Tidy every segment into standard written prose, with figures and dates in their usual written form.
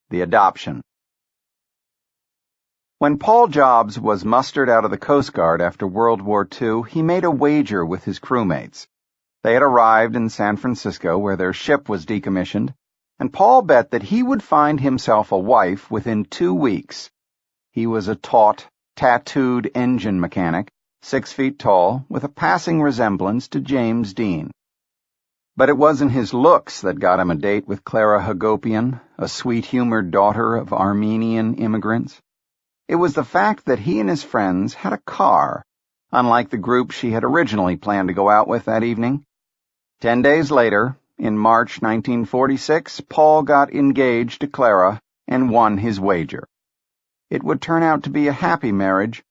the adoption. When Paul Jobs was mustered out of the Coast Guard after World War II, he made a wager with his crewmates. They had arrived in San Francisco, where their ship was decommissioned, and Paul bet that he would find himself a wife within 2 weeks. He was a taut, tattooed engine mechanic, 6 feet tall, with a passing resemblance to James Dean. But it wasn't his looks that got him a date with Clara Hagopian, a sweet-humored daughter of Armenian immigrants. It was the fact that he and his friends had a car, unlike the group she had originally planned to go out with that evening. 10 days later, in March 1946, Paul got engaged to Clara and won his wager. It would turn out to be a happy marriage,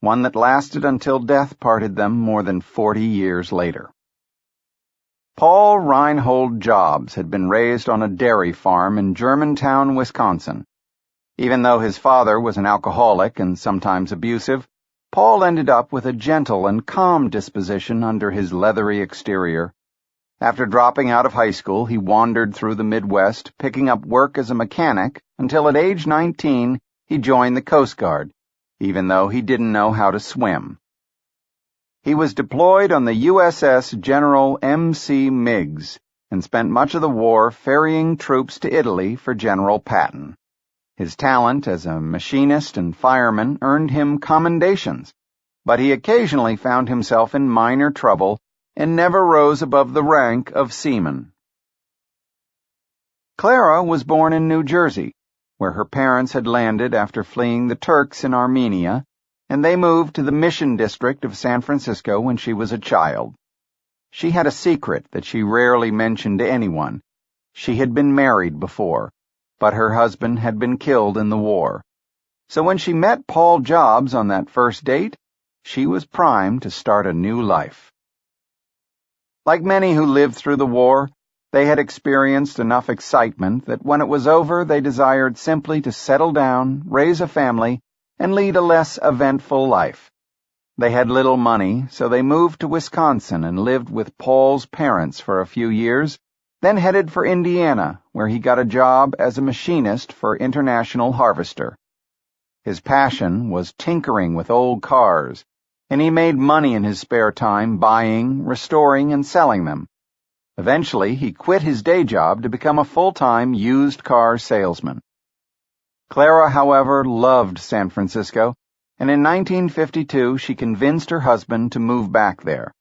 one that lasted until death parted them more than 40 years later. Paul Reinhold Jobs had been raised on a dairy farm in Germantown, Wisconsin. Even though his father was an alcoholic and sometimes abusive, Paul ended up with a gentle and calm disposition under his leathery exterior. After dropping out of high school, he wandered through the Midwest, picking up work as a mechanic, until at age 19 he joined the Coast Guard, even though he didn't know how to swim. He was deployed on the USS General M.C. Meigs and spent much of the war ferrying troops to Italy for General Patton. His talent as a machinist and fireman earned him commendations, but he occasionally found himself in minor trouble and never rose above the rank of seaman. Clara was born in New Jersey, where her parents had landed after fleeing the Turks in Armenia, and they moved to the Mission District of San Francisco when she was a child. She had a secret that she rarely mentioned to anyone. She had been married before, but her husband had been killed in the war. So when she met Paul Jobs on that first date, she was primed to start a new life. Like many who lived through the war, they had experienced enough excitement that when it was over, they desired simply to settle down, raise a family, and lead a less eventful life. They had little money, so they moved to Wisconsin and lived with Paul's parents for a few years, then headed for Indiana, where he got a job as a machinist for International Harvester. His passion was tinkering with old cars, and he made money in his spare time buying, restoring, and selling them. Eventually, he quit his day job to become a full-time used car salesman. Clara, however, loved San Francisco, and in 1952 she convinced her husband to move back there.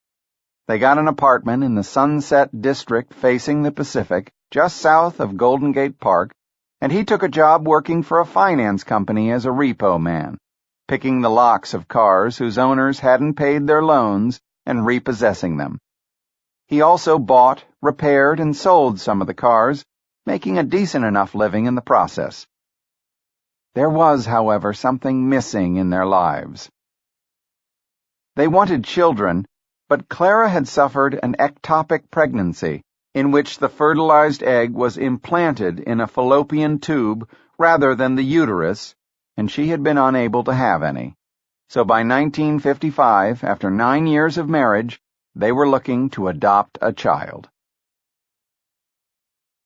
They got an apartment in the Sunset District facing the Pacific, just south of Golden Gate Park, and he took a job working for a finance company as a repo man, picking the locks of cars whose owners hadn't paid their loans and repossessing them. He also bought, repaired, and sold some of the cars, making a decent enough living in the process. There was, however, something missing in their lives. They wanted children, but Clara had suffered an ectopic pregnancy, in which the fertilized egg was implanted in a fallopian tube rather than the uterus, and she had been unable to have any. So by 1955, after 9 years of marriage, they were looking to adopt a child.